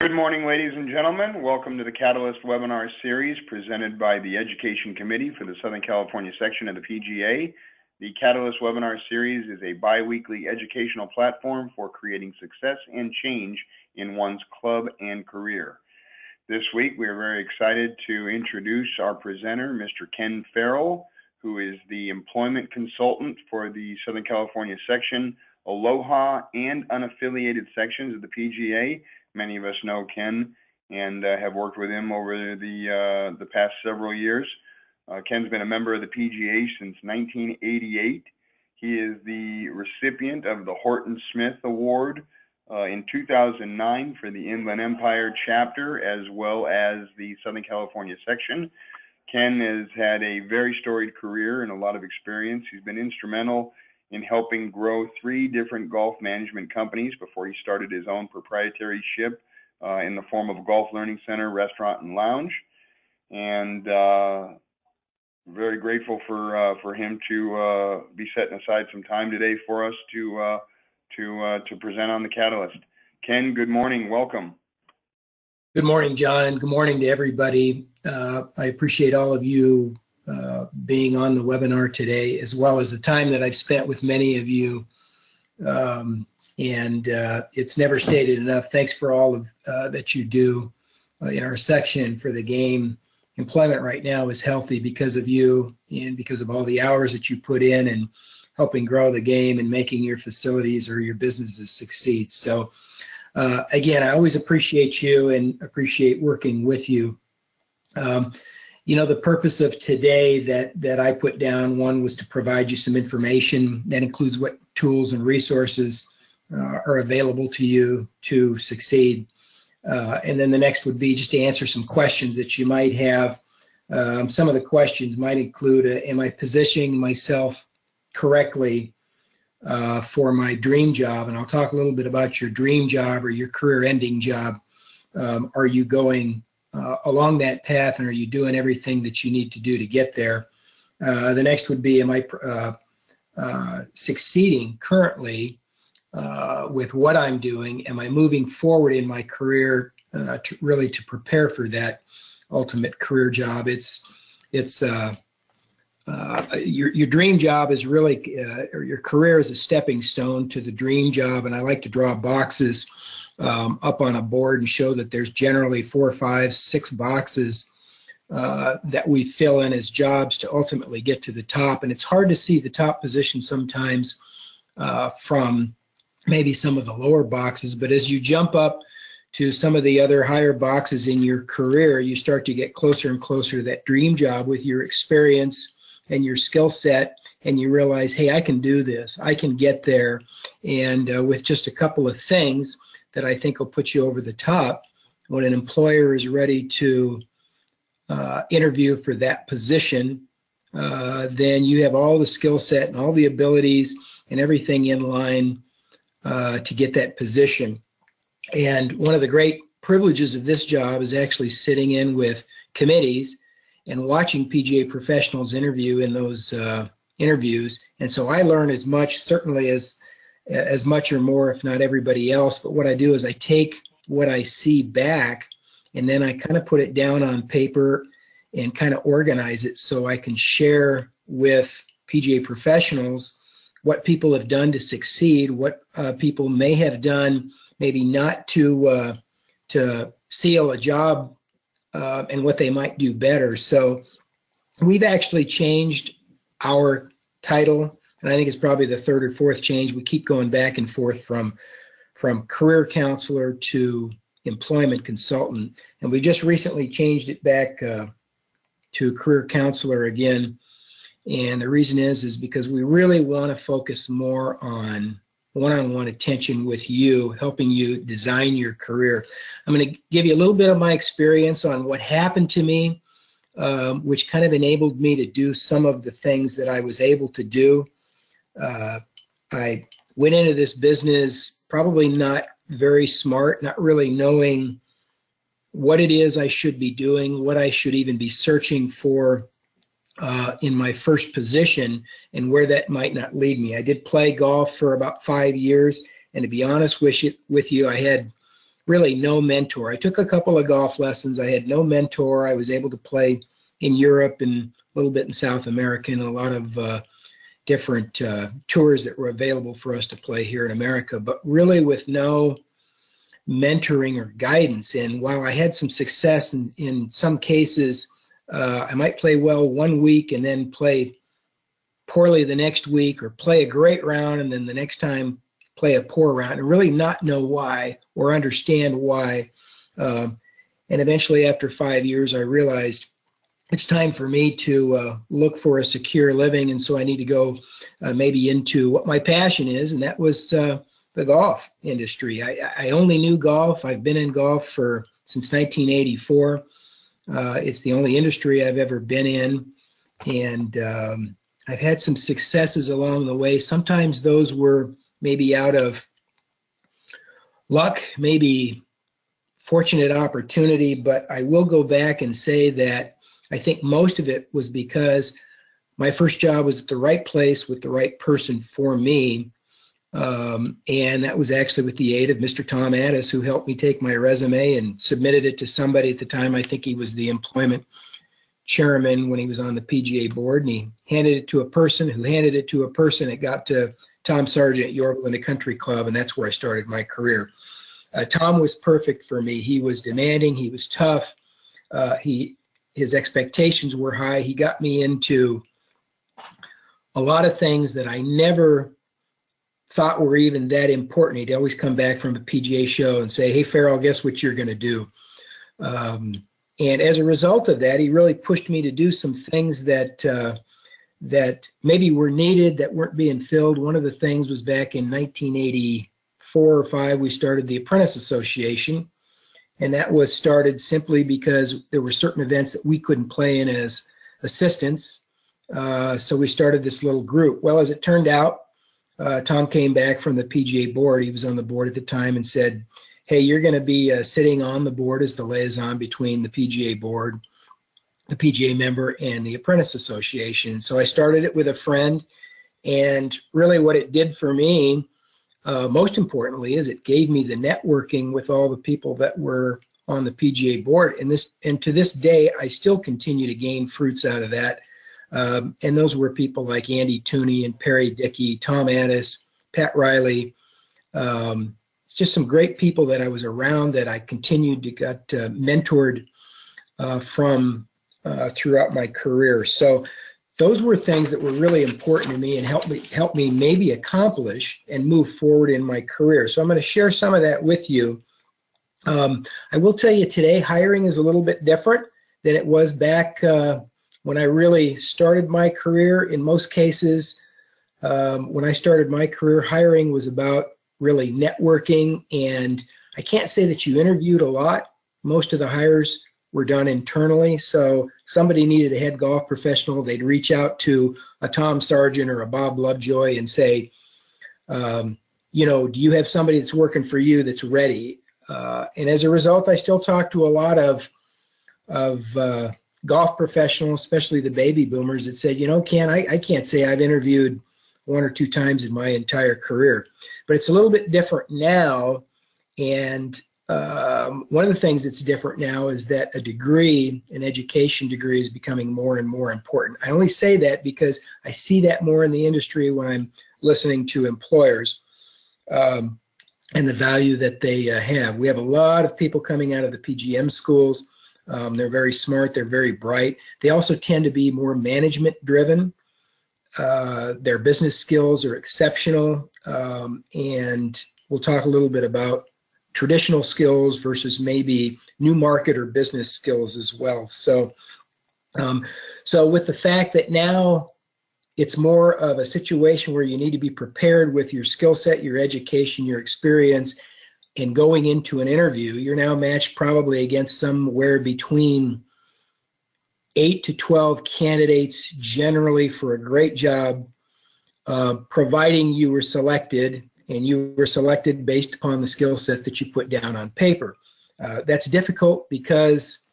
Good morning, ladies and gentlemen. Welcome to the Catalyst webinar series presented by the Education Committee for the Southern California section of the PGA. The Catalyst webinar series is a bi-weekly educational platform for creating success and change in one's club and career. This week, we are very excited to introduce our presenter, Mr. Ken Ferrell, who is the employment consultant for the Southern California section, Aloha, and unaffiliated sections of the PGA. Many of us know Ken and have worked with him over the past several years. Ken's been a member of the PGA since 1988. He is the recipient of the Horton Smith Award in 2009 for the Inland Empire chapter, as well as the Southern California section. Ken has had a very storied career and a lot of experience. He's been instrumental in helping grow 3 different golf management companies before he started his own proprietary ship in the form of a golf learning center, restaurant, and lounge. And very grateful for him to be setting aside some time today for us to present on the Catalyst. Ken, good morning. Welcome. Good morning, John, and good morning to everybody. I appreciate all of you being on the webinar today, as well as the time that I've spent with many of you. It's never stated enough. Thanks for all of that you do in our section for the game. Employment right now is healthy because of you and because of all the hours that you put in and helping grow the game and making your facilities or your businesses succeed. So again, I always appreciate you and appreciate working with you. You know, the purpose of today that I put down, one was to provide you some information that includes what tools and resources are available to you to succeed. And then the next would be just to answer some questions that you might have. Some of the questions might include, am I positioning myself correctly for my dream job? And I'll talk a little bit about your dream job or your career-ending job. Are you going along that path, and are you doing everything that you need to do to get there? The next would be, am I succeeding currently with what I'm doing? Am I moving forward in my career to prepare for that ultimate career job? Your dream job is really, or your career is a stepping stone to the dream job, and I like to draw boxes up on a board and show that there's generally 4, 5, 6 boxes that we fill in as jobs to ultimately get to the top. And it's hard to see the top position sometimes from maybe some of the lower boxes, but as you jump up to some of the other higher boxes in your career, you start to get closer and closer to that dream job with your experience and your skill set, and you realize, hey, I can do this, I can get there, and with just a couple of things that I think will put you over the top, when an employer is ready to interview for that position, then you have all the skill set and all the abilities and everything in line to get that position. And one of the great privileges of this job is actually sitting in with committees and watching PGA professionals interview in those interviews. And so I learn as much, certainly as much or more, if not everybody else. But what I do is I take what I see back, and then I kind of put it down on paper and kind of organize it so I can share with PGA professionals what people have done to succeed, what people may have done maybe not to seal a job, and what they might do better. So we've actually changed our title, and I think it's probably the 3rd or 4th change. We keep going back and forth from career counselor to employment consultant, and we just recently changed it back to career counselor again. And the reason is because we really want to focus more on one-on-one attention with you, helping you design your career. I'm going to give you a little bit of my experience on what happened to me, which kind of enabled me to do some of the things that I was able to do. I went into this business probably not very smart, not really knowing what it is I should be doing, what I should even be searching for in my first position, and where that might not lead me. I did play golf for about 5 years, and to be honest with you, I had really no mentor. I took a couple of golf lessons. I had no mentor. I was able to play in Europe and a little bit in South America and a lot of different tours that were available for us to play here in America, but really with no mentoring or guidance. And while I had some success in some cases, I might play well one week and then play poorly the next week, or play a great round and then the next time play a poor round, and really not know why or understand why. And eventually, after 5 years, I realized it's time for me to look for a secure living, and so I need to go maybe into what my passion is, and that was the golf industry. I only knew golf. I've been in golf since 1984. It's the only industry I've ever been in, and I've had some successes along the way. Sometimes those were maybe out of luck, maybe fortunate opportunity, but I will go back and say that I think most of it was because my first job was at the right place with the right person for me. And that was actually with the aid of Mr. Tom Addis, who helped me take my resume and submitted it to somebody at the time. I think he was the employment chairman when he was on the PGA board, and he handed it to a person who handed it to a person. It got to Tom Sargent at Yorkville in the Country Club, and that's where I started my career. Tom was perfect for me. He was demanding. He was tough. His expectations were high. He got me into a lot of things that I never thought were even that important. He'd always come back from a PGA show and say, "Hey, Ferrell, guess what you're going to do?" And as a result of that, he really pushed me to do some things that maybe were needed that weren't being filled. One of the things was back in 1984 or 5, we started the Apprentice Association. And that was started simply because there were certain events that we couldn't play in as assistants. So we started this little group. Well, as it turned out, Tom came back from the PGA board. He was on the board at the time and said, "Hey, you're going to be sitting on the board as the liaison between the PGA board, the PGA member, and the Apprentice Association." So I started it with a friend. And really what it did for me, most importantly, is it gave me the networking with all the people that were on the PGA board. And to this day, I still continue to gain fruits out of that. And those were people like Andy Tooney and Perry Dickey, Tom Addis, Pat Riley. It's just some great people that I was around that I continued to get mentored from throughout my career. So those were things that were really important to me and helped me maybe accomplish and move forward in my career. So I'm going to share some of that with you. I will tell you today, hiring is a little bit different than it was back when I really started my career. In most cases, when I started my career, hiring was about really networking, and I can't say that you interviewed a lot. Most of the hires were done internally. So somebody needed a head golf professional, they'd reach out to a Tom Sargent or a Bob Lovejoy and say, do you have somebody that's working for you that's ready? And as a result, I still talk to a lot of golf professionals, especially the baby boomers, that said, Ken, I can't say I've interviewed 1 or 2 times in my entire career. But it's a little bit different now. And one of the things that's different now is that an education degree is becoming more and more important. I only say that because I see that more in the industry when I'm listening to employers and the value that they have. We have a lot of people coming out of the PGM schools. They're very smart. They're very bright. They also tend to be more management driven. Their business skills are exceptional. And we'll talk a little bit about traditional skills versus maybe new market or business skills as well. So with the fact that now it's more of a situation where you need to be prepared with your skill set, your education, your experience, and going into an interview, you're now matched probably against somewhere between 8 to 12 candidates generally for a great job, providing you were selected, and you were selected based upon the skill set that you put down on paper. That's difficult because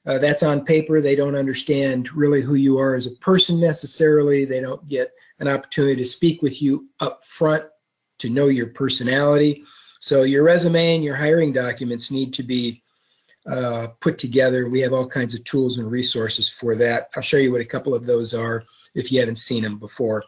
that's on paper. They don't understand really who you are as a person necessarily. They don't get an opportunity to speak with you up front to know your personality. So your resume and your hiring documents need to be put together. We have all kinds of tools and resources for that. I'll show you what a couple of those are if you haven't seen them before.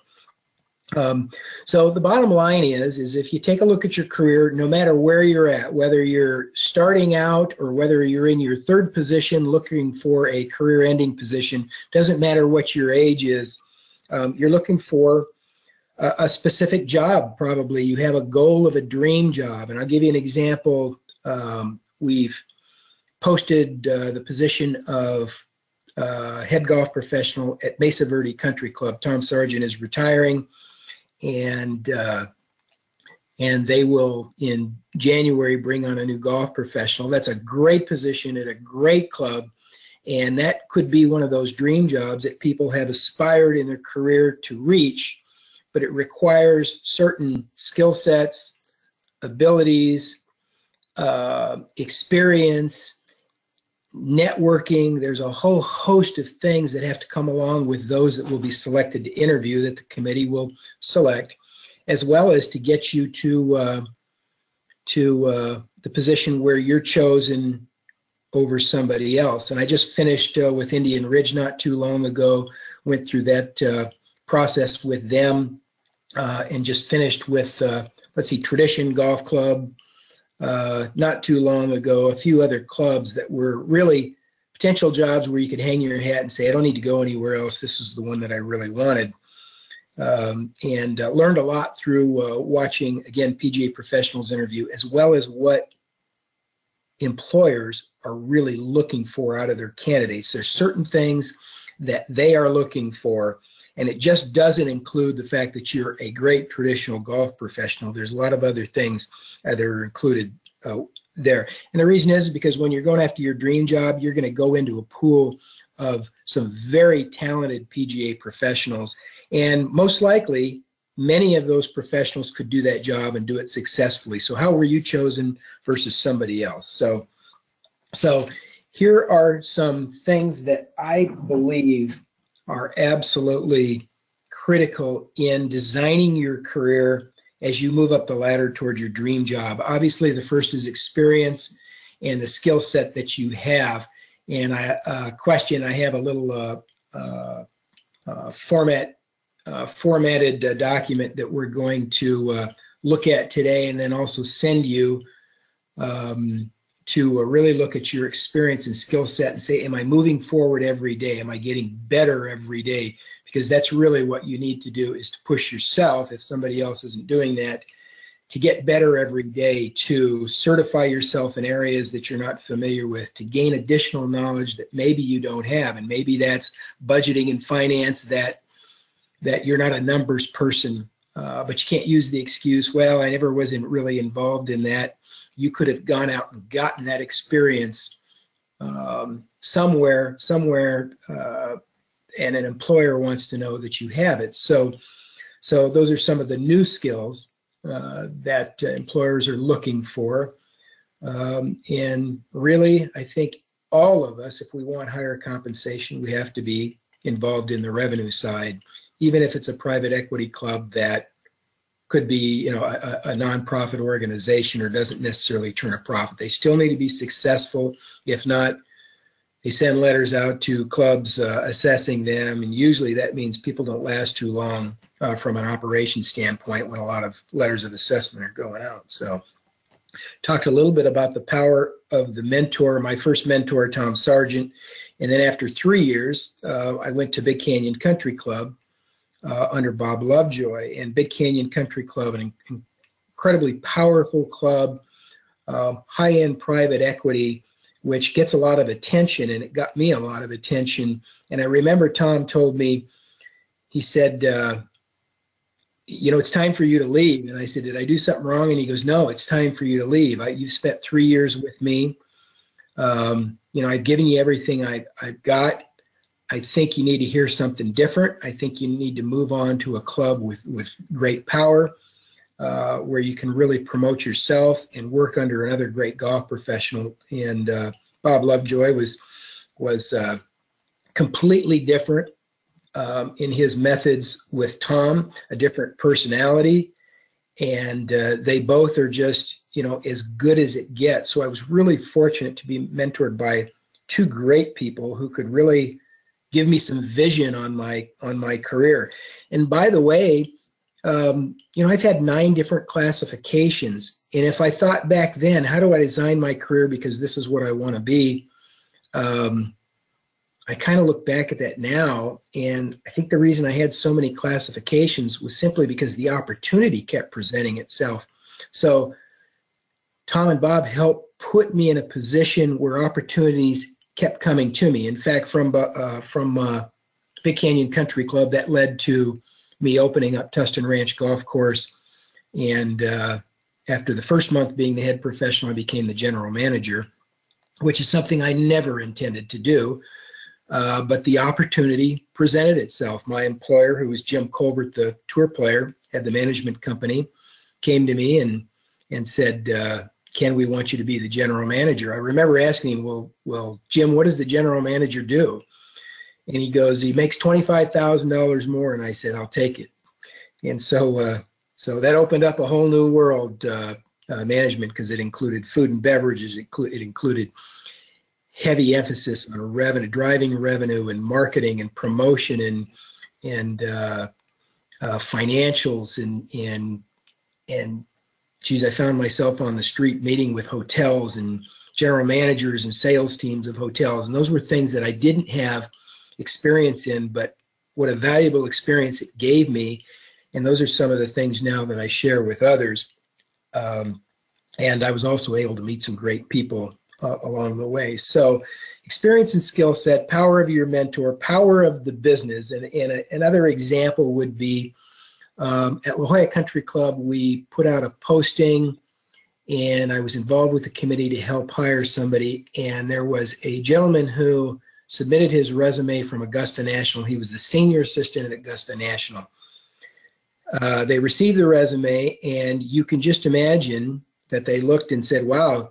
So the bottom line is if you take a look at your career, no matter where you're at, whether you're starting out or whether you're in your third position looking for a career-ending position, doesn't matter what your age is, you're looking for a specific job probably. You have a goal of a dream job. And I'll give you an example. We've posted the position of head golf professional at Mesa Verde Country Club. Tom Sargent is retiring. And they will in January bring on a new golf professional. That's a great position at a great club, and that could be one of those dream jobs that people have aspired in their career to reach, but it requires certain skill sets, abilities, experience, networking. There's a whole host of things that have to come along with those that will be selected to interview, that the committee will select, as well as to get you to the position where you're chosen over somebody else. And I just finished with Indian Ridge not too long ago, went through that process with them, and just finished with, let's see, Tradition Golf Club, not too long ago, a few other clubs that were really potential jobs where you could hang your hat and say, I don't need to go anywhere else. This is the one that I really wanted. And learned a lot through watching, again, PGA professionals interview, as well as what employers are really looking for out of their candidates. There's certain things that they are looking for, and it just doesn't include the fact that you're a great traditional golf professional. There's a lot of other things that are included there. And the reason is because when you're going after your dream job, you're going to go into a pool of some very talented PGA professionals. And most likely, many of those professionals could do that job and do it successfully. So how were you chosen versus somebody else? So here are some things that I believe are absolutely critical in designing your career as you move up the ladder toward your dream job. Obviously, the first is experience and the skill set that you have. And I have a little formatted document that we're going to look at today, and then also send you to really look at your experience and skill set and say, am I moving forward every day? Am I getting better every day? Because that's really what you need to do, is to push yourself, if somebody else isn't doing that, to get better every day, to certify yourself in areas that you're not familiar with, to gain additional knowledge that maybe you don't have. And maybe that's budgeting and finance, that you're not a numbers person, but you can't use the excuse, well, I never was really involved in that. You could have gone out and gotten that experience somewhere, and an employer wants to know that you have it. So those are some of the new skills that employers are looking for. And really, I think all of us, if we want higher compensation, we have to be involved in the revenue side, even if it's a private equity club that could be, a nonprofit organization or doesn't necessarily turn a profit. They still need to be successful. If not, they send letters out to clubs assessing them, and usually that means people don't last too long from an operations standpoint when a lot of letters of assessment are going out. So talked a little bit about the power of the mentor. My first mentor, Tom Sargent, and then after 3 years, I went to Big Canyon Country Club under Bob Lovejoy. And Big Canyon Country Club, an incredibly powerful club, high-end private equity, which gets a lot of attention, and it got me a lot of attention. And I remember Tom told me, he said, it's time for you to leave. And I said, did I do something wrong? And he goes, no, it's time for you to leave. You've spent 3 years with me. I've given you everything I've got. I think you need to hear something different. I think you need to move on to a club with great power, where you can really promote yourself and work under another great golf professional. And Bob Lovejoy was completely different in his methods with Tom, a different personality. and they both are just, as good as it gets. So I was really fortunate to be mentored by two great people who could really give me some vision on my career. And by the way, I've had 9 different classifications. And if I thought back then, how do I design my career because this is what I want to be? I kind of look back at that now, and I think the reason I had so many classifications was simply because the opportunity kept presenting itself. So Tom and Bob helped put me in a position where opportunities kept coming to me. In fact, from Big Canyon Country Club, that led to me opening up Tustin Ranch Golf Course. And after the first month being the head professional, I became the general manager, which is something I never intended to do. But the opportunity presented itself. My employer, who was Jim Colbert, the tour player, had the management company, came to me and said, Ken, we want you to be the general manager. I remember asking him, well, Jim, what does the general manager do? And he goes, he makes $25,000 more. And I said, I'll take it. And so that opened up a whole new world, management, because it included food and beverages. It included heavy emphasis on revenue, driving revenue and marketing and promotion and financials and geez, I found myself on the street meeting with hotels and general managers and sales teams of hotels. And those were things that I didn't have experience in, but what a valuable experience it gave me. And those are some of the things now that I share with others. And I was also able to meet some great people along the way. So experience and skill set, power of your mentor, power of the business. And another example would be at La Jolla Country Club, we put out a posting, and I was involved with the committee to help hire somebody. And there was a gentleman who submitted his resume from Augusta National. He was the senior assistant at Augusta National. They received the resume, and you can just imagine that they looked and said, wow,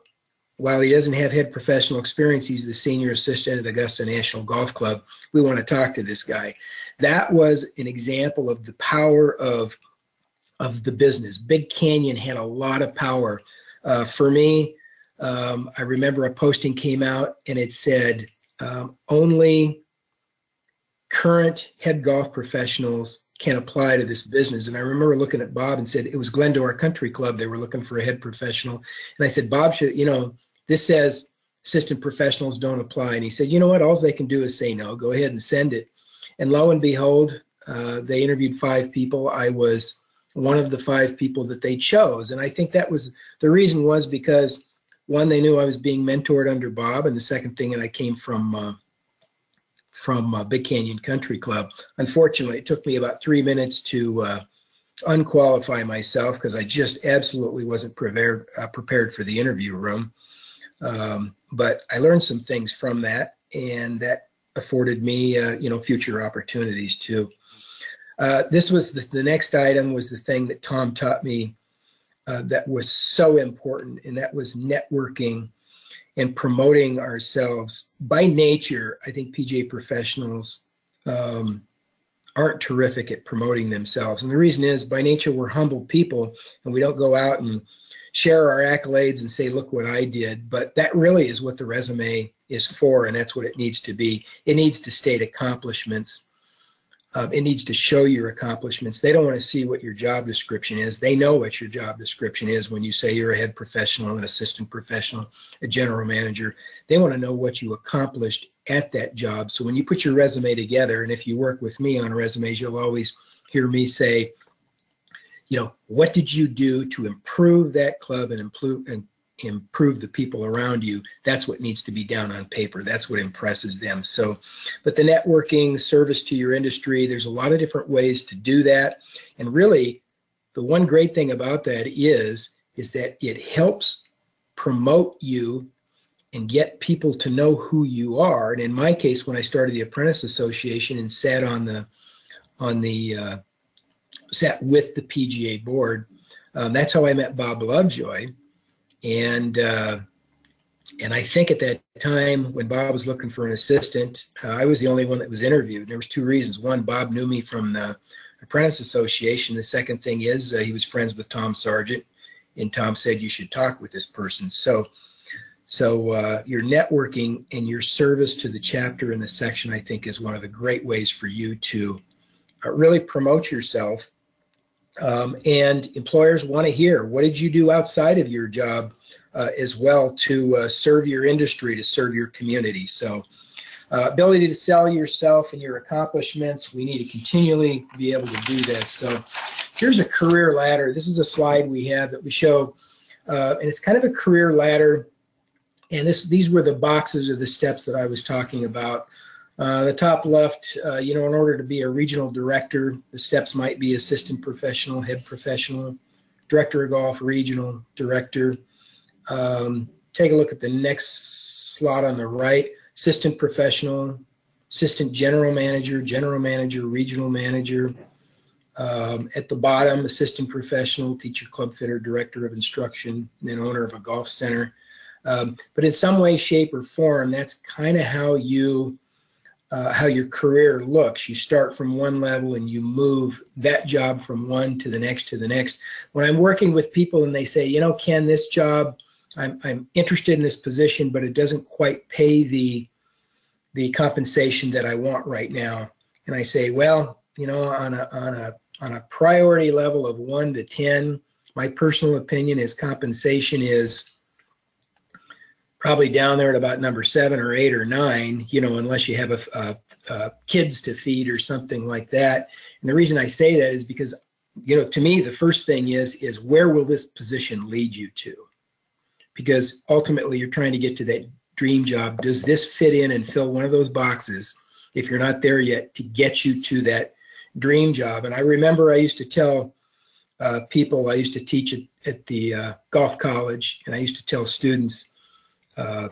while he doesn't have head professional experience, he's the senior assistant at Augusta National Golf Club. We want to talk to this guy. That was an example of the power of the business. Big Canyon had a lot of power. For me, I remember a posting came out and it said, only current head golf professionals can apply to this business. And I remember looking at Bob and said, it was Glendora Country Club. They were looking for a head professional. And I said, Bob, this says assistant professionals don't apply. And he said, you know what? All they can do is say no. Go ahead and send it. And lo and behold, they interviewed 5 people. I was one of the 5 people that they chose. And I think that was the reason was because, one, they knew I was being mentored under Bob. And the second thing, and I came from Big Canyon Country Club. Unfortunately, it took me about 3 minutes to unqualify myself because I just absolutely wasn't prepared for the interview room. But I learned some things from that, and that afforded me, future opportunities too. This was the next item was the thing that Tom taught me that was so important, and that was networking and promoting ourselves. By nature, I think PGA professionals aren't terrific at promoting themselves. And the reason is, by nature, we're humble people, and we don't go out and share our accolades and say, look what I did. But that really is what the resume is for, and that's what it needs to be. It needs to state accomplishments. It needs to show your accomplishments. They don't want to see what your job description is. They know what your job description is when you say you're a head professional, an assistant professional, a general manager. They want to know what you accomplished at that job. So when you put your resume together, and if you work with me on resumes, you'll always hear me say, what did you do to improve that club and improve the people around you? That's what needs to be down on paper. That's what impresses them. So, but the networking, service to your industry, there's a lot of different ways to do that. And really, the one great thing about that is that it helps promote you and get people to know who you are. And in my case, when I started the Apprentice Association and sat sat with the PGA board, that's how I met Bob Lovejoy. And I think at that time when Bob was looking for an assistant, I was the only one that was interviewed. There was 2 reasons. One, Bob knew me from the Apprentice Association. The second thing is he was friends with Tom Sargent, and Tom said you should talk with this person. So your networking and your service to the chapter and the section, I think, is one of the great ways for you to really promote yourself. And employers want to hear, what did you do outside of your job as well to serve your industry, to serve your community? So ability to sell yourself and your accomplishments, we need to continually be able to do that. So here's a career ladder. This is a slide we have that we show, and it's kind of a career ladder. And these were the boxes or the steps that I was talking about. The top left, in order to be a regional director, the steps might be assistant professional, head professional, director of golf, regional director. Take a look at the next slot on the right, assistant professional, assistant general manager, regional manager. At the bottom, assistant professional, teacher, club fitter, director of instruction, and then owner of a golf center. But in some way, shape, or form, that's kind of how your career looks. You start from one level and you move that job from one to the next to the next. When I'm working with people and they say, Ken, this job, I'm interested in this position, but it doesn't quite pay the compensation that I want right now. And I say, well, on a priority level of 1 to 10, my personal opinion is compensation is probably down there at about number 7 or 8 or 9, unless you have kids to feed or something like that. And the reason I say that is because, to me, the first thing is where will this position lead you to? Because ultimately you're trying to get to that dream job. Does this fit in and fill one of those boxes, if you're not there yet, to get you to that dream job? And I remember I used to tell people, I used to teach at the golf college, and I used to tell students, and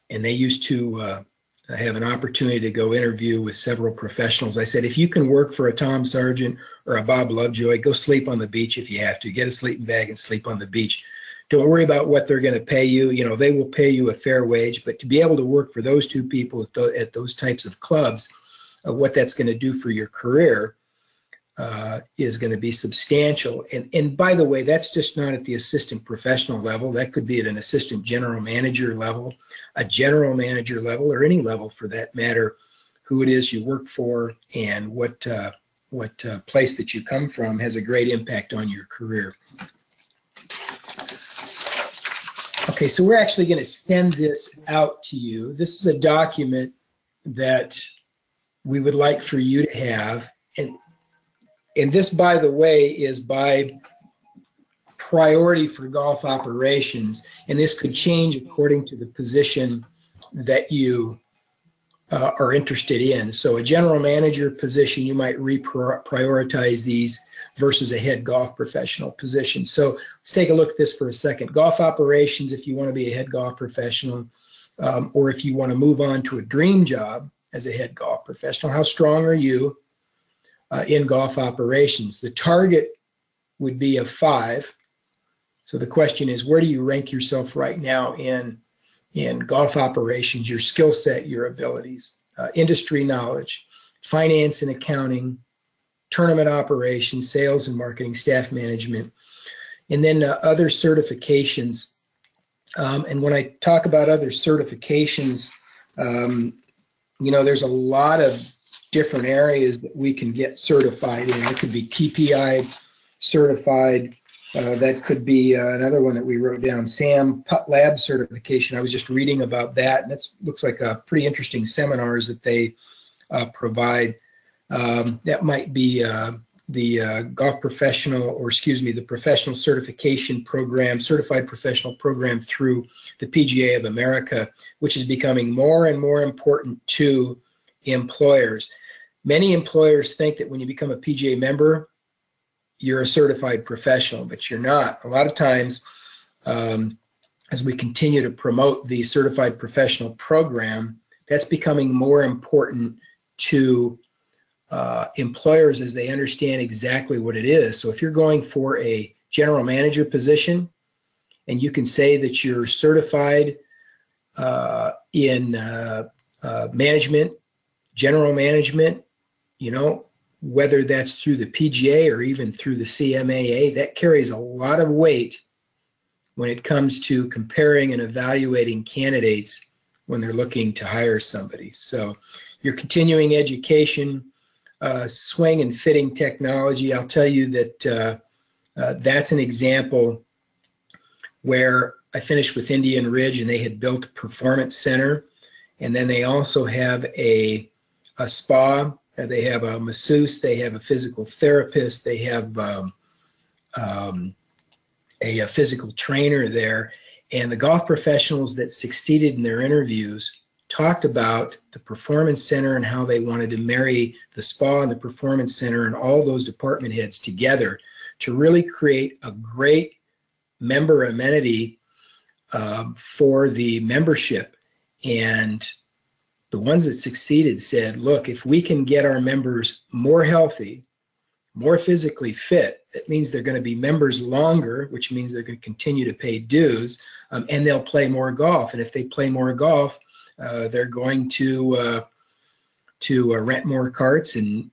they used to have an opportunity to go interview with several professionals. I said, if you can work for a Tom Sargent or a Bob Lovejoy, go sleep on the beach if you have to. Get a sleeping bag and sleep on the beach. Don't worry about what they're going to pay you. They will pay you a fair wage, but to be able to work for those two people at those types of clubs, what that's going to do for your career is going to be substantial. And by the way, that's just not at the assistant professional level. That could be at an assistant general manager level, a general manager level, or any level for that matter, who it is you work for and what place that you come from has a great impact on your career. Okay, so we're actually going to send this out to you. This is a document that we would like for you to have. And this, by the way, is by priority for golf operations. And this could change according to the position that you are interested in. So a general manager position, you might reprioritize these versus a head golf professional position. So let's take a look at this for a second. Golf operations, if you want to be a head golf professional, or if you want to move on to a dream job as a head golf professional, how strong are you in golf operations? The target would be a 5. So the question is, where do you rank yourself right now in golf operations, your skill set, your abilities, industry knowledge, finance and accounting, tournament operations, sales and marketing, staff management, and then other certifications. And when I talk about other certifications, there's a lot of different areas that we can get certified in. It could be TPI certified. That could be another one that we wrote down, SAM Putt Lab certification. I was just reading about that, and that looks like a pretty interesting seminars that they provide. That might be the golf professional, or the professional certification program, certified professional program through the PGA of America, which is becoming more and more important to employers. Many employers think that when you become a PGA member, you're a certified professional, but you're not. A lot of times, as we continue to promote the certified professional program, that's becoming more important to employers as they understand exactly what it is. So if you're going for a general manager position and you can say that you're certified in management, general management, whether that's through the PGA or even through the CMAA, that carries a lot of weight when it comes to comparing and evaluating candidates when they're looking to hire somebody. So your continuing education, swing and fitting technology, I'll tell you that that's an example where I finished with Indian Ridge and they had built a performance center, and then they also have a spa, they have a masseuse, they have a physical therapist, they have a physical trainer there. And the golf professionals that succeeded in their interviews talked about the performance center and how they wanted to marry the spa and the performance center and all those department heads together to really create a great member amenity for the membership. And the ones that succeeded said, look, if we can get our members more healthy, more physically fit, that means they're going to be members longer, which means they're going to continue to pay dues, and they'll play more golf. And if they play more golf, they're going to rent more carts and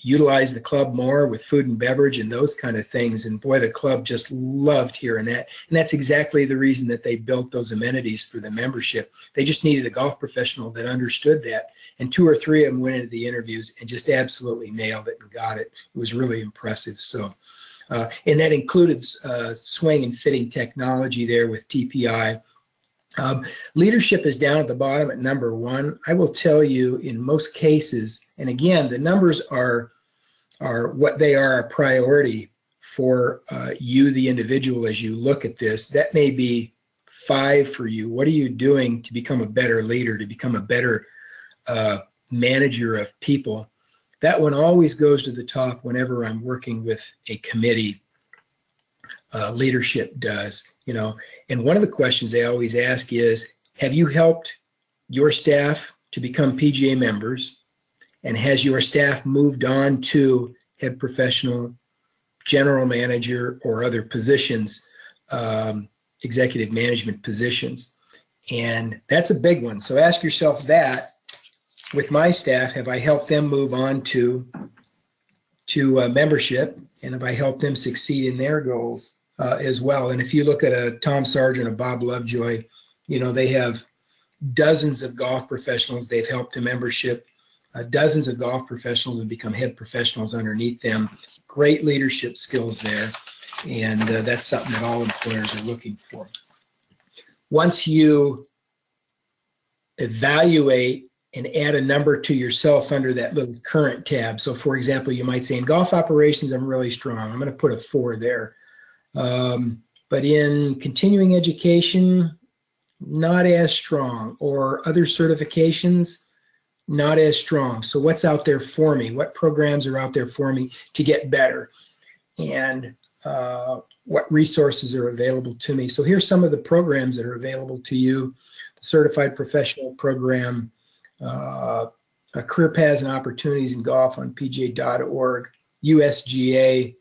utilize the club more with food and beverage and those kind of things. And boy, the club just loved hearing that. And that's exactly the reason that they built those amenities for the membership. They just needed a golf professional that understood that. And 2 or 3 of them went into the interviews and just absolutely nailed it and got it. It was really impressive. So, and that included swing and fitting technology there with TPI. Leadership is down at the bottom at number 1. I will tell you in most cases, and again, the numbers are what they are a priority for you, the individual, as you look at this. That may be 5 for you. What are you doing to become a better leader, to become a better manager of people? That one always goes to the top whenever I'm working with a committee. Leadership does, you know. And one of the questions they always ask is, have you helped your staff to become PGA members? And has your staff moved on to head professional, general manager, or other positions, executive management positions? And that's a big one. So ask yourself that. With my staff, have I helped them move on to membership? And have I helped them succeed in their goals as well? And if you look at a Tom Sargent, a Bob Lovejoy, you know, they have dozens of golf professionals they've helped to membership. Dozens of golf professionals have become head professionals underneath them. Great leadership skills there. And that's something that all employers are looking for. Once you evaluate and add a number to yourself under that little current tab. So for example, you might say in golf operations, I'm really strong. I'm going to put a 4 there. But in continuing education, not as strong, or other certifications, not as strong. So what's out there for me? What programs are out there for me to get better? And what resources are available to me? So here's some of the programs that are available to you. The Certified Professional Program, Career Paths and Opportunities in Golf on PGA.org, USGA,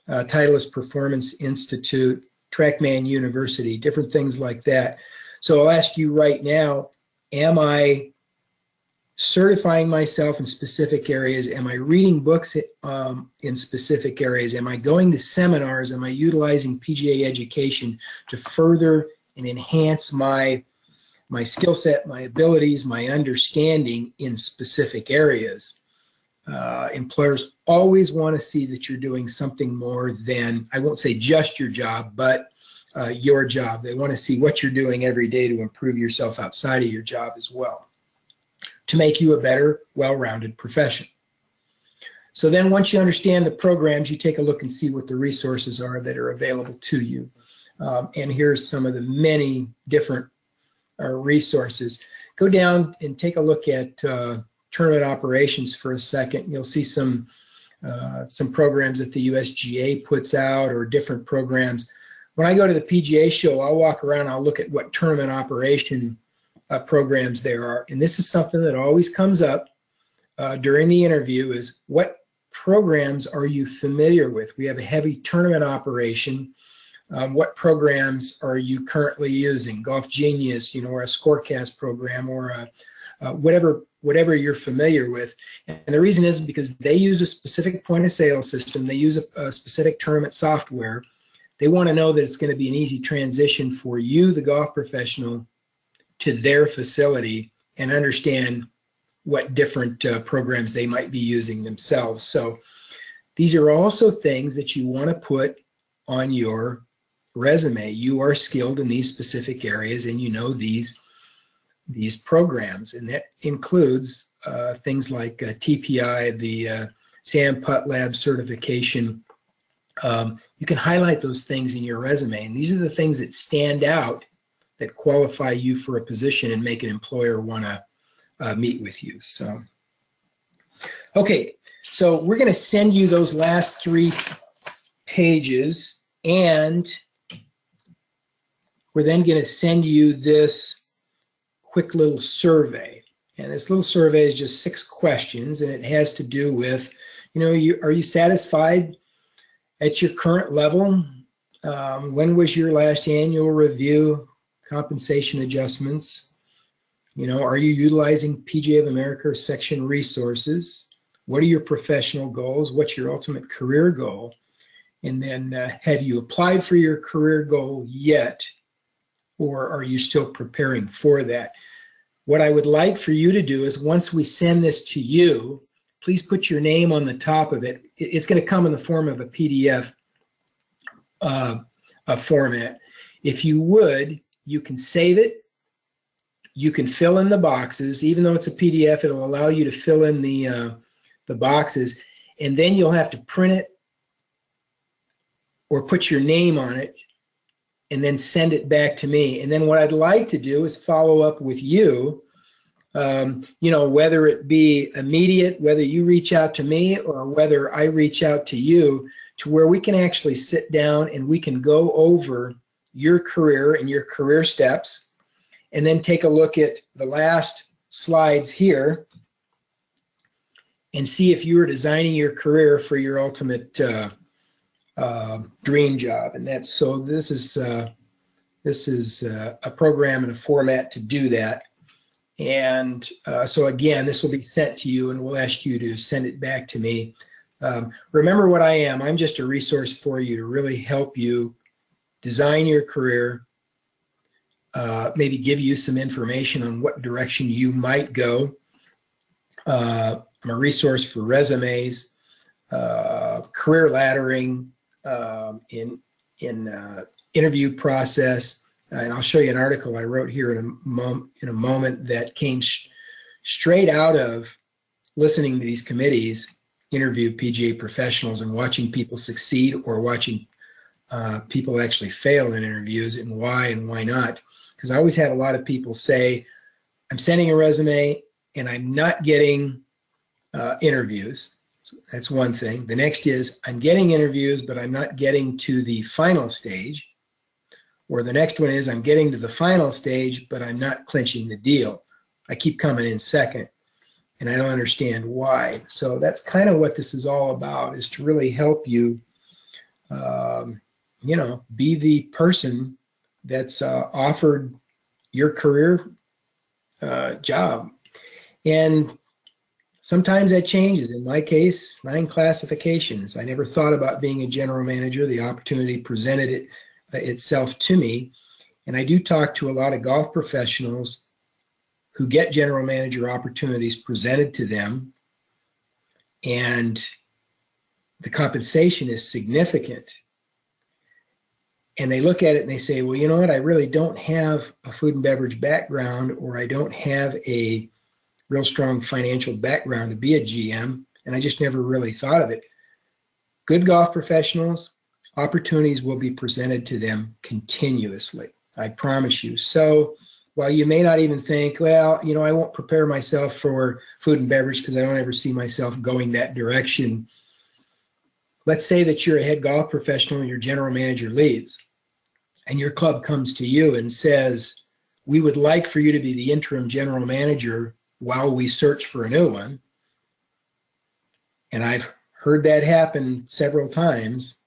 Titleist Performance Institute, TrackMan University, different things like that. So I'll ask you right now, am I certifying myself in specific areas? Am I reading books in specific areas? Am I going to seminars? Am I utilizing PGA education to further and enhance my skill set, my abilities, my understanding in specific areas? Employers always want to see that you're doing something more than, I won't say just your job, but your job. They want to see what you're doing every day to improve yourself outside of your job as well, to make you a better, well-rounded professional. So then once you understand the programs, you take a look and see what the resources are that are available to you. And here's some of the many different resources. Go down and take a look at tournament operations for a second. You'll see some programs that the USGA puts out, or different programs. When I go to the PGA show, I'll walk around, I'll look at what tournament operation programs there are. And this is something that always comes up during the interview, is what programs are you familiar with? We have a heavy tournament operation. What programs are you currently using? Golf Genius, you know, or a Scorecast program, or whatever whatever you're familiar with. And the reason is because they use a specific point of sale system. They use a specific tournament software. They want to know that it's going to be an easy transition for you, the golf professional, to their facility and understand what different programs they might be using themselves. So these are also things that you want to put on your resume. You are skilled in these specific areas and you know these programs, and that includes things like TPI, the SAM Putt Lab certification. You can highlight those things in your resume, and these are the things that stand out that qualify you for a position and make an employer want to meet with you. So, okay, so we're going to send you those last 3 pages, and we're then going to send you this quick little survey. And this little survey is just 6 questions, and it has to do with, are you satisfied at your current level? When was your last annual review? Compensation adjustments? Are you utilizing PGA of America section resources? What are your professional goals? What's your ultimate career goal? And then have you applied for your career goal yet? Or are you still preparing for that? What I would like for you to do is, once we send this to you, please put your name on the top of it. It's going to come in the form of a PDF format. If you would, you can save it. You can fill in the boxes. Even though it's a PDF, it'll allow you to fill in the boxes, and then you'll have to print it or put your name on it and then send it back to me. And then what I'd like to do is follow up with you, whether it be immediate, whether you reach out to me or whether I reach out to you, to where we can actually sit down and we can go over your career and your career steps, and then take a look at the last slides here and see if you are designing your career for your ultimate dream job. And that's, so this is a program and a format to do that. And so again, this will be sent to you, and we'll ask you to send it back to me. Remember what I am. I'm just a resource for you to really help you design your career, maybe give you some information on what direction you might go. I'm a resource for resumes, career laddering, in interview process, and I'll show you an article I wrote here in a moment that came straight out of listening to these committees interview PGA professionals and watching people succeed or watching people actually fail in interviews, and why not. Because I always have a lot of people say, I'm sending a resume and I'm not getting interviews. That's one thing. The next is, I'm getting interviews, but I'm not getting to the final stage. Or the next one is, I'm getting to the final stage, but I'm not clinching the deal. I keep coming in second, and I don't understand why. So that's kind of what this is all about, is to really help you, be the person that's offered your career job. And sometimes that changes. In my case, 9 classifications. I never thought about being a general manager. The opportunity presented itself to me. And I do talk to a lot of golf professionals who get general manager opportunities presented to them, and the compensation is significant. And they look at it and they say, well, you know what? I really don't have a food and beverage background, or I don't have a real strong financial background to be a GM, and I just never really thought of it. Good golf professionals, opportunities will be presented to them continuously. I promise you. So while you may not even think, well, I won't prepare myself for food and beverage because I don't ever see myself going that direction. Let's say that you're a head golf professional and your general manager leaves, and your club comes to you and says, we would like for you to be the interim general manager while we search for a new one. And I've heard that happen several times,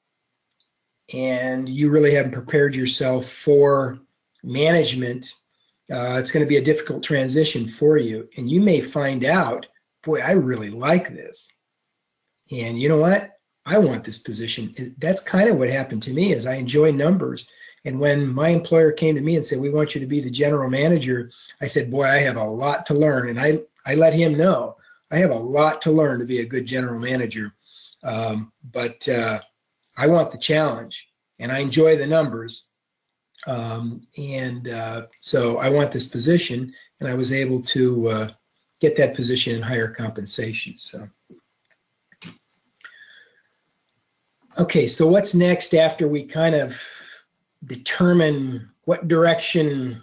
and you really haven't prepared yourself for management It's going to be a difficult transition for you. And you may find out, boy, I really like this. And you know what? I want this position. That's kind of what happened to me is I enjoy numbers. And when my employer came to me and said, we want you to be the general manager, I said, boy, I have a lot to learn. And I let him know I have a lot to learn to be a good general manager. But I want the challenge and I enjoy the numbers. So I want this position, and I was able to get that position and higher compensation. So, okay, so what's next after we kind of determine what direction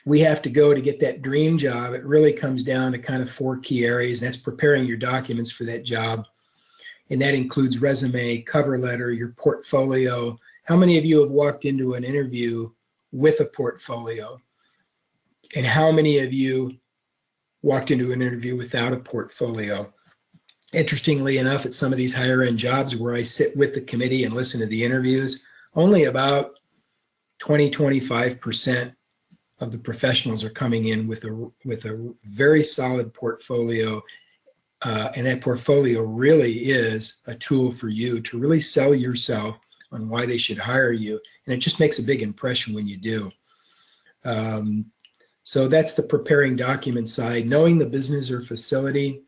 we have to go to get that dream job? It really comes down to kind of 4 key areas. That's preparing your documents for that job. And that includes resume, cover letter, your portfolio. How many of you have walked into an interview with a portfolio? And how many of you walked into an interview without a portfolio? Interestingly enough, at some of these higher end jobs where I sit with the committee and listen to the interviews, only about 20-25% of the professionals are coming in with a very solid portfolio. And that portfolio really is a tool for you to really sell yourself on why they should hire you. And it just makes a big impression when you do. So that's the preparing document side. Knowing the business or facility,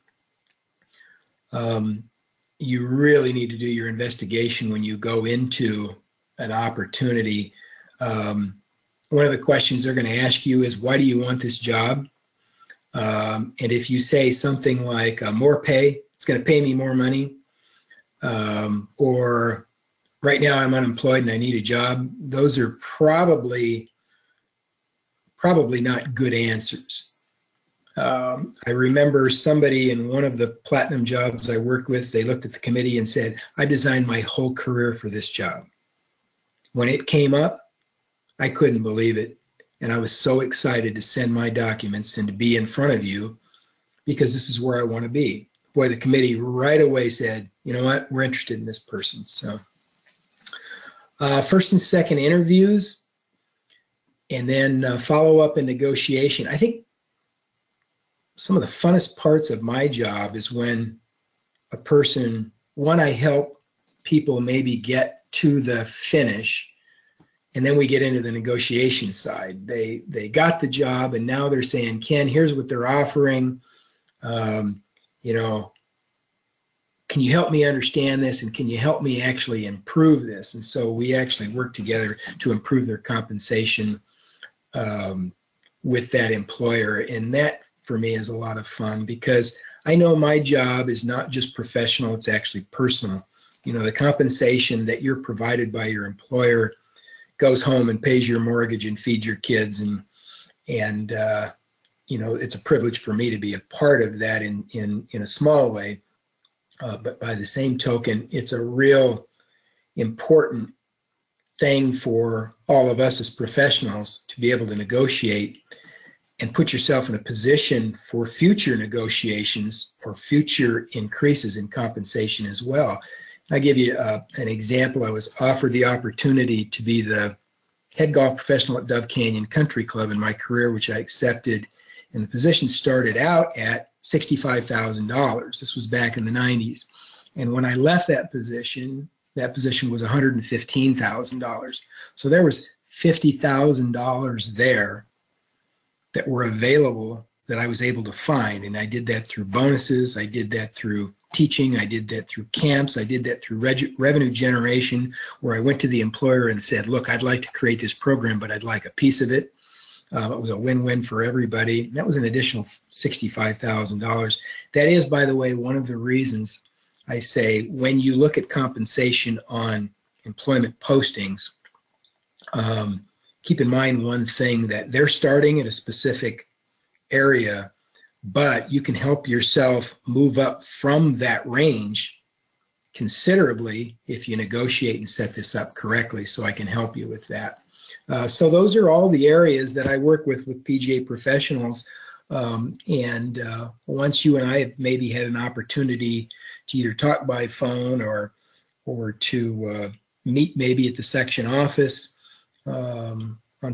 you really need to do your investigation when you go into an opportunity. One of the questions they're going to ask you is, why do you want this job? And if you say something like more pay, it's going to pay me more money, or right now I'm unemployed and I need a job, those are probably not good answers. I remember somebody in one of the platinum jobs I worked with, they looked at the committee and said, I designed my whole career for this job. When it came up, I couldn't believe it. And I was so excited to send my documents and to be in front of you because this is where I want to be. Boy, the committee right away said, you know what, we're interested in this person. So first and second interviews, and then follow up and negotiation. I think some of the funnest parts of my job is when a person, I help people maybe get to the finish, and then we get into the negotiation side. They got the job, and now they're saying, Ken, here's what they're offering. Can you help me understand this, and can you help me actually improve this? And so we actually work together to improve their compensation with that employer. And that, for me, is a lot of fun because I know my job is not just professional, it's actually personal. You know, the compensation that you're provided by your employer goes home and pays your mortgage and feeds your kids, and it's a privilege for me to be a part of that in a small way. But by the same token, it's a real important thing for all of us as professionals to be able to negotiate and put yourself in a position for future negotiations or future increases in compensation as well. I'll give you an example. I was offered the opportunity to be the head golf professional at Dove Canyon Country Club in my career, which I accepted. And the position started out at $65,000. This was back in the 90s. And when I left that position was $115,000. So there was $50,000 there that were available that I was able to find. And I did that through bonuses. I did that through teaching. I did that through camps. I did that through revenue generation, where I went to the employer and said, look, I'd like to create this program, but I'd like a piece of it. It was a win-win for everybody. That was an additional $65,000. That is, by the way, one of the reasons I say when you look at compensation on employment postings, keep in mind one thing, that they're starting at a specific area, but you can help yourself move up from that range considerably if you negotiate and set this up correctly. So I can help you with that. So those are all the areas that I work with PGA professionals. Once you and I have maybe had an opportunity to either talk by phone or to meet maybe at the section office,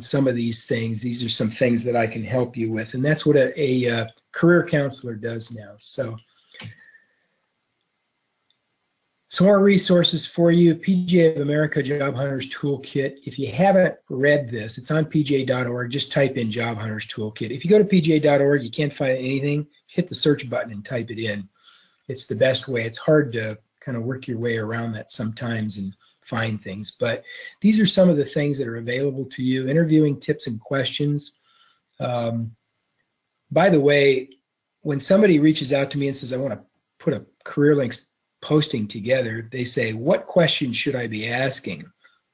some of these things. These are some things that I can help you with, and that's what a career counselor does now. So our resources for you: PGA of America Job Hunters Toolkit. If you haven't read this, it's on pga.org. Just type in Job Hunters Toolkit. If you go to pga.org, you can't find anything, hit the search button and type it in. It's the best way. It's hard to kind of work your way around that sometimes and find things. But these are some of the things that are available to you. Interviewing tips and questions. By the way, when somebody reaches out to me and says, I want to put a career links posting together, they say, what questions should I be asking?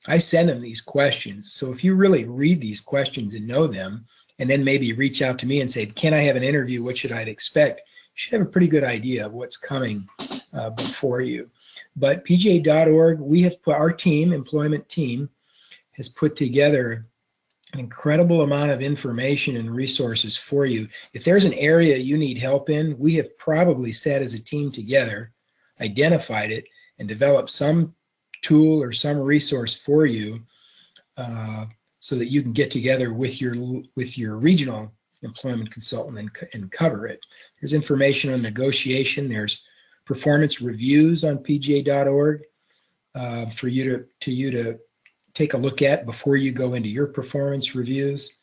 I send them these questions. So if you really read these questions and know them, and then maybe reach out to me and say, can I have an interview? What should I expect? You should have a pretty good idea of what's coming before you. But pga.org, we have put, our team, employment team, has put together an incredible amount of information and resources for you. If there's an area you need help in, we have probably sat as a team together, identified it, and developed some tool or some resource for you so that you can get together with your regional employment consultant and cover it. There's information on negotiation. There's performance reviews on pga.org for you to take a look at before you go into your performance reviews.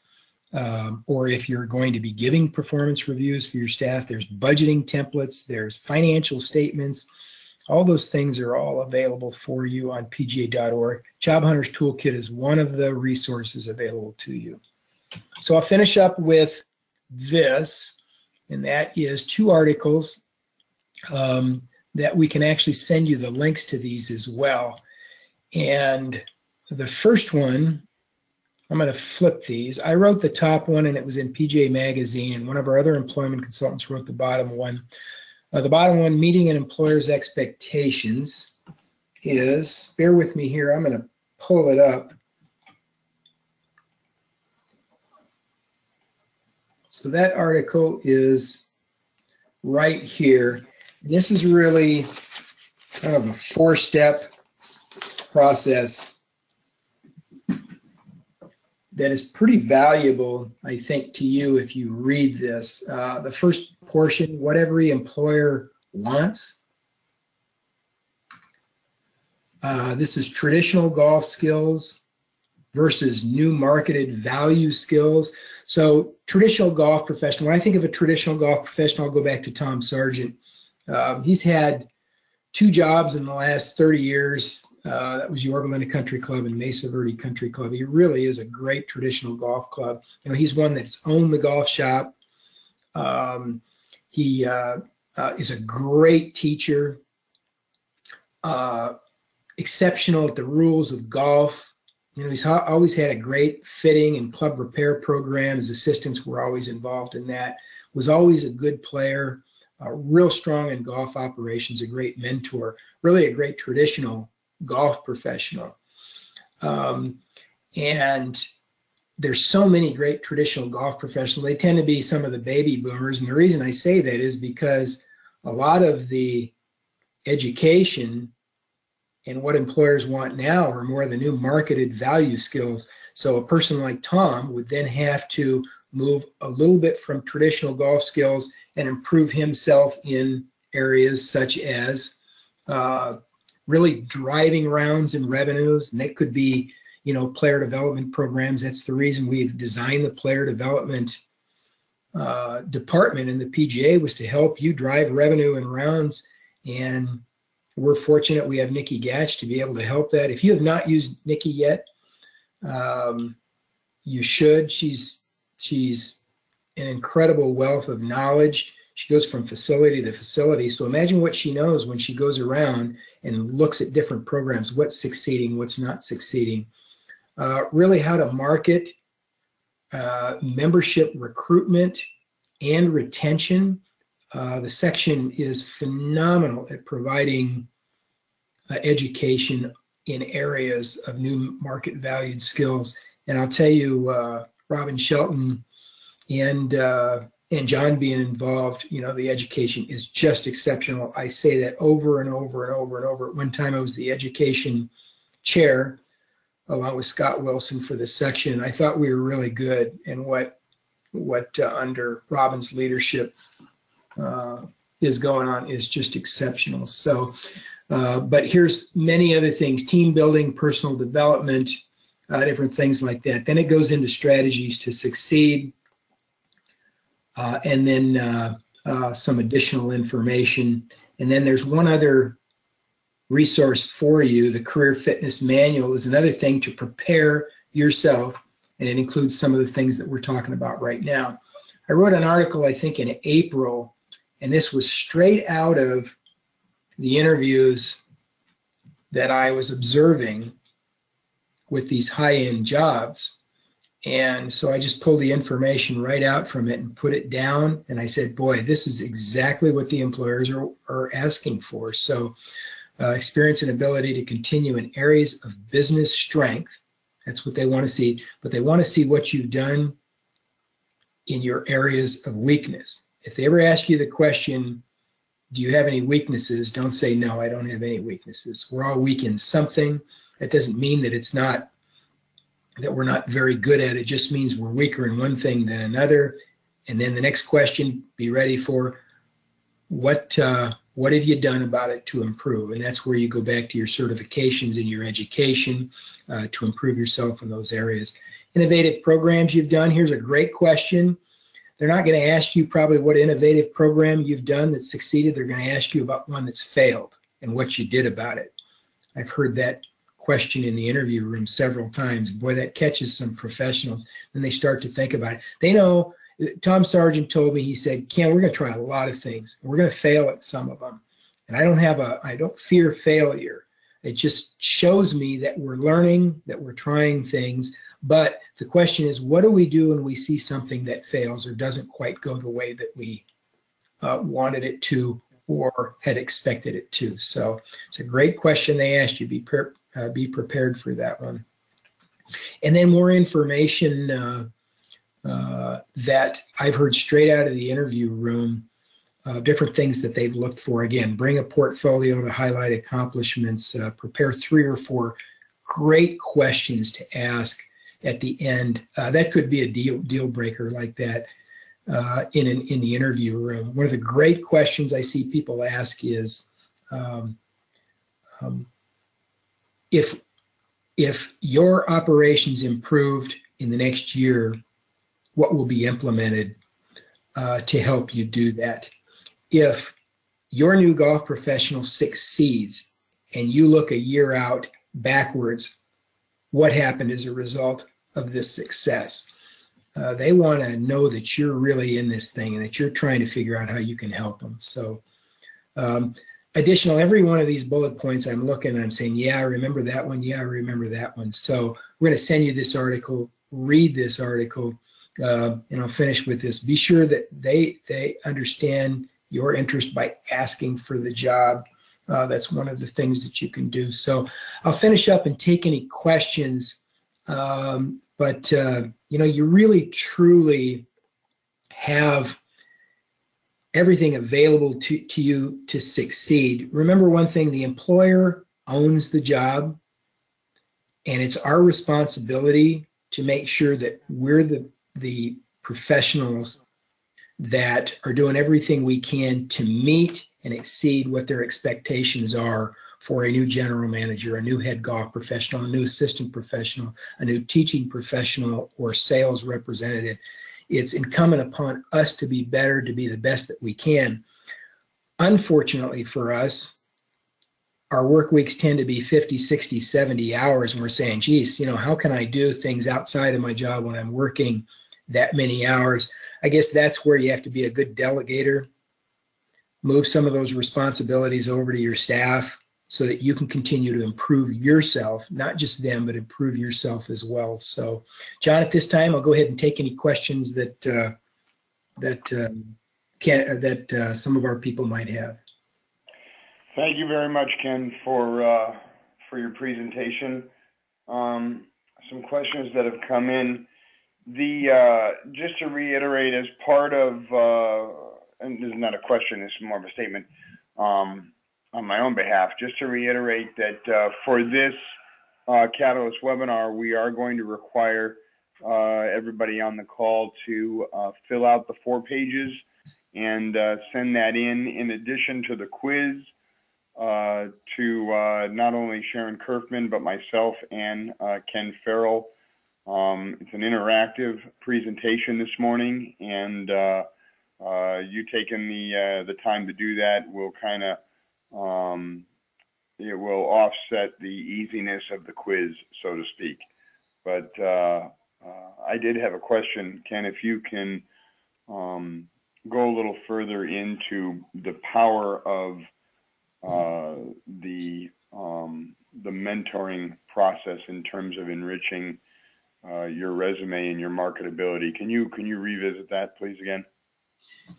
Or if you're going to be giving performance reviews for your staff, there's budgeting templates, there's financial statements. All those things are all available for you on pga.org. Job Hunters Toolkit is one of the resources available to you. So I'll finish up with this, and that is 2 articles that we can actually send you the links to these as well. And the first one, I'm going to flip these. I wrote the top one, and it was in PGA Magazine, and one of our other employment consultants wrote the bottom one. The bottom one, Meeting an Employer's Expectations, is, bear with me here, I'm going to pull it up. So that article is right here. This is really kind of a 4-step process that is pretty valuable, I think, to you if you read this. The first portion, what every employer wants. This is traditional golf skills versus new marketed value skills. So traditional golf professional, when I think of a traditional golf professional, I'll go back to Tom Sargent. He's had 2 jobs in the last 30 years. That was Yorba Linda Country Club and Mesa Verde Country Club. He really is a great traditional golf club. You know, he's one that's owned the golf shop. He is a great teacher, exceptional at the rules of golf. You know, he's always had a great fitting and club repair program. His assistants were always involved in that. Was always a good player, real strong in golf operations, a great mentor, really a great traditional golf professional. And there's so many great traditional golf professionals. They tend to be some of the baby boomers. And the reason I say that is because a lot of the education and what employers want now are more the new marketed value skills. So a person like Tom would then have to move a little bit from traditional golf skills and improve himself in areas such as really driving rounds and revenues. And that could be, you know, player development programs. That's the reason we've designed the player development department in the PGA, was to help you drive revenue and rounds. And we're fortunate we have Nikki Gatch to be able to help that. If you have not used Nikki yet, you should. She's an incredible wealth of knowledge. She goes from facility to facility. So imagine what she knows when she goes around and looks at different programs, what's succeeding, what's not succeeding. Really how to market, membership recruitment and retention. The section is phenomenal at providing education in areas of new market valued skills. And I'll tell you, Robin Shelton and John being involved, you know, the education is just exceptional. I say that over and over and over and over. At one time I was the education chair along with Scott Wilson for this section. I thought we were really good, and what under Robin's leadership is going on is just exceptional. So, but here's many other things: team building, personal development, different things like that. Then it goes into strategies to succeed, and then some additional information. And then there's one other resource for you. The Career Fitness Manual is another thing to prepare yourself, and it includes some of the things that we're talking about right now. I wrote an article, I think, in April, and this was straight out of the interviews that I was observing with these high-end jobs. And so I just pulled the information right out from it and put it down, and I said, boy, this is exactly what the employers are asking for. So experience and ability to continue in areas of business strength. That's what they want to see, but they want to see what you've done in your areas of weakness. If they ever ask you the question, do you have any weaknesses? Don't say, no, I don't have any weaknesses. We're all weak in something. That doesn't mean that it's not, that we're not very good at it. It just means we're weaker in one thing than another. And then the next question, be ready for what have you done about it to improve? And that's where you go back to your certifications and your education to improve yourself in those areas. Innovative programs you've done. Here's a great question. They're not going to ask you probably what innovative program you've done that succeeded. They're going to ask you about one that's failed and what you did about it. I've heard that question in the interview room several times. Boy, that catches some professionals. Then they start to think about it. They know, Tom Sargent told me, he said, Ken, we're going to try a lot of things. We're going to fail at some of them. And I don't fear failure. It just shows me that we're learning, that we're trying things. But the question is, what do we do when we see something that fails or doesn't quite go the way that we wanted it to or had expected it to? So it's a great question they asked you. Be prepared for that one. And then more information that I've heard straight out of the interview room, different things that they've looked for. Again, bring a portfolio to highlight accomplishments, prepare 3 or 4 great questions to ask at the end. That could be a deal breaker like that in the interview room. One of the great questions I see people ask is, if your operations improved in the next year, what will be implemented to help you do that? If your new golf professional succeeds and you look a year out backwards, what happened as a result of this success? They want to know that you're really in this thing and that you're trying to figure out how you can help them. So additional, every one of these bullet points I'm looking, I'm saying, yeah, I remember that one. Yeah, I remember that one. So we're going to send you this article, read this article, and I'll finish with this. Be sure that they understand your interest by asking for the job. That's one of the things that you can do. So I'll finish up and take any questions. But you really, truly have everything available to you to succeed. Remember one thing, the employer owns the job, and it's our responsibility to make sure that we're the professionals that are doing everything we can to meet and exceed what their expectations are for a new general manager, a new head golf professional, a new assistant professional, a new teaching professional, or sales representative. It's incumbent upon us to be better, to be the best that we can. Unfortunately for us, our work weeks tend to be 50, 60, 70 hours, and we're saying, geez, how can I do things outside of my job when I'm working that many hours? I guess that's where you have to be a good delegator. Move some of those responsibilities over to your staff so that you can continue to improve yourself, not just them, but improve yourself as well. So, John, at this time, I'll go ahead and take any questions that some of our people might have. Thank you very much, Ken, for your presentation. Some questions that have come in. Just to reiterate, as part of, and this is not a question, it's more of a statement on my own behalf, just to reiterate that for this Catalyst webinar, we are going to require everybody on the call to fill out the 4 pages and send that in addition to the quiz to not only Sharon Kerfman, but myself and Ken Ferrell. It's an interactive presentation this morning, and you taking the time to do that will kind of it will offset the easiness of the quiz, so to speak. But I did have a question, Ken, if you can go a little further into the power of the mentoring process in terms of enriching your resume and your marketability. Can you revisit that, please, again?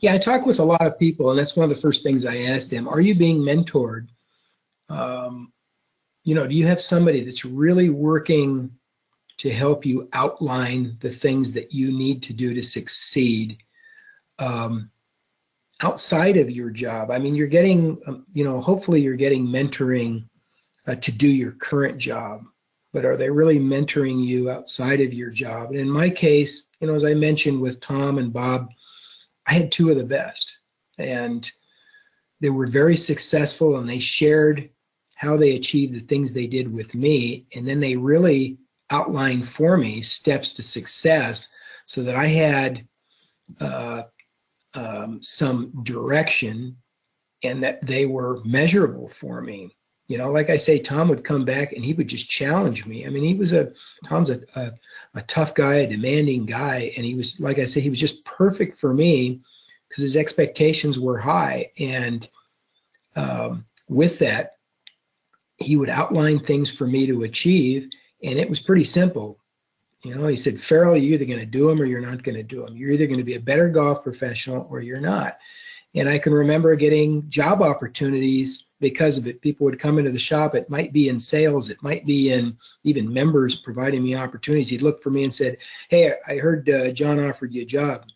Yeah, I talk with a lot of people, and that's one of the first things I ask them. Are you being mentored? You know, do you have somebody that's really working to help you outline the things that you need to do to succeed outside of your job? I mean, you're getting, you know, hopefully you're getting mentoring to do your current job, but are they really mentoring you outside of your job? And in my case, you know, as I mentioned with Tom and Bob, I had 2 of the best, and they were very successful, and they shared how they achieved the things they did with me, and then they really outlined for me steps to success so that I had some direction and that they were measurable for me. You know, like I say, Tom would come back and he would just challenge me. I mean, Tom's a tough guy, a demanding guy, and he was, like I say, he was just perfect for me because his expectations were high. And with that, he would outline things for me to achieve, and it was pretty simple. You know, he said, Ferrell, you're either going to do them or you're not going to do them. You're either going to be a better golf professional or you're not. And I can remember getting job opportunities because of it. People would come into the shop. It might be in sales. It might be in even members providing me opportunities. He'd look for me and said, hey, I heard John offered you a job.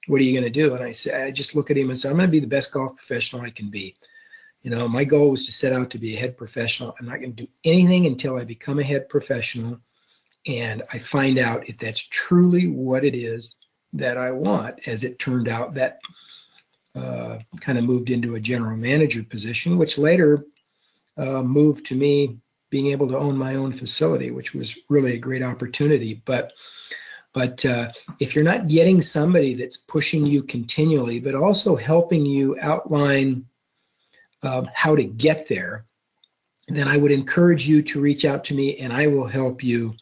What are you going to do? And I said, I just look at him and say, I'm going to be the best golf professional I can be. You know, my goal was to set out to be a head professional. I'm not going to do anything until I become a head professional and I find out if that's truly what it is that I want. As it turned out, that kind of moved into a general manager position, which later moved to me being able to own my own facility, which was really a great opportunity. But if you're not getting somebody that's pushing you continually, but also helping you outline how to get there, then I would encourage you to reach out to me and I will help you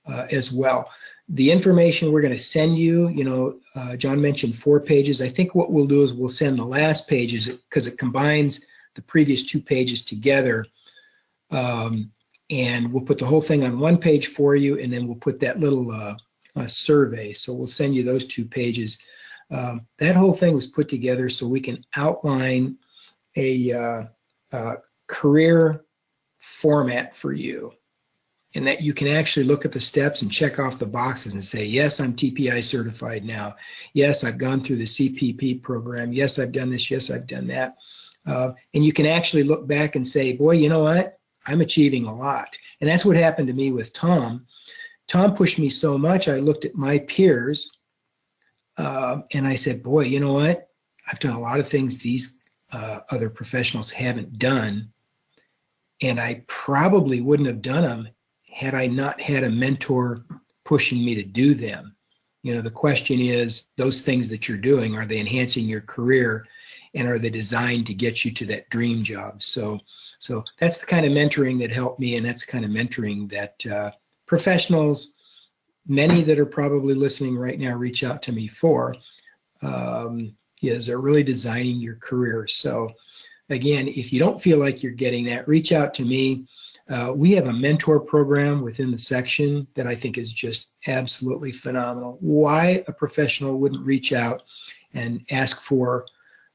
as well. The information we're going to send you, you know, John mentioned 4 pages. I think what we'll do is we'll send the last pages because it combines the previous 2 pages together. And we'll put the whole thing on 1 page for you, and then we'll put that little survey. So we'll send you those 2 pages. That whole thing was put together so we can outline a career format for you, and that you can actually look at the steps and check off the boxes and say, yes, I'm TPI certified now. Yes, I've gone through the CPP program. Yes, I've done this. Yes, I've done that. And you can actually look back and say, boy, you know what? I'm achieving a lot. And that's what happened to me with Tom. Tom pushed me so much, I looked at my peers and I said, boy, you know what? I've done a lot of things these other professionals haven't done. And I probably wouldn't have done them had I not had a mentor pushing me to do them. You know, the question is, those things that you're doing, are they enhancing your career, and are they designed to get you to that dream job? So that's the kind of mentoring that helped me, and that's the kind of mentoring that professionals, many that are probably listening right now, reach out to me for, is they're really designing your career. So again, if you don't feel like you're getting that, reach out to me. We have a mentor program within the section that I think is just absolutely phenomenal. Why a professional wouldn't reach out and ask for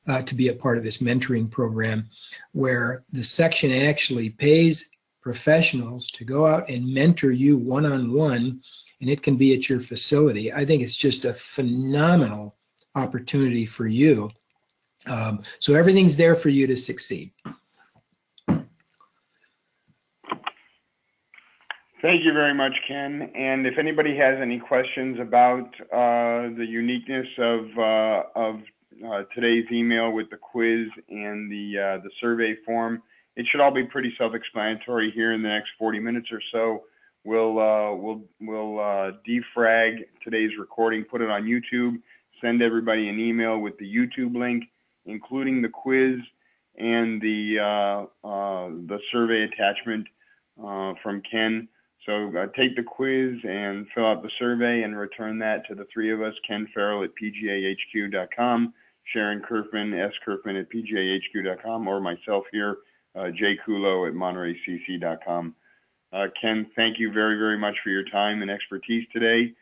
to be a part of this mentoring program, where the section actually pays professionals to go out and mentor you one-on-one, and it can be at your facility. I think it's just a phenomenal opportunity for you. So everything's there for you to succeed. Thank you very much, Ken. And if anybody has any questions about the uniqueness of today's email with the quiz and the survey form, it should all be pretty self-explanatory. Here in the next 40 minutes or so, we'll defrag today's recording, put it on YouTube, send everybody an email with the YouTube link, including the quiz and the survey attachment from Ken. So take the quiz and fill out the survey and return that to the three of us, Ken Ferrell at pgahq.com, Sharon Kerfman, S. Kerfman at pgahq.com, or myself here, Jay Kulo at montereycc.com. Ken, thank you very, very much for your time and expertise today.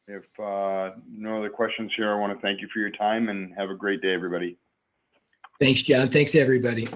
If no other questions here, I want to thank you for your time and have a great day, everybody. Thanks, John. Thanks, everybody.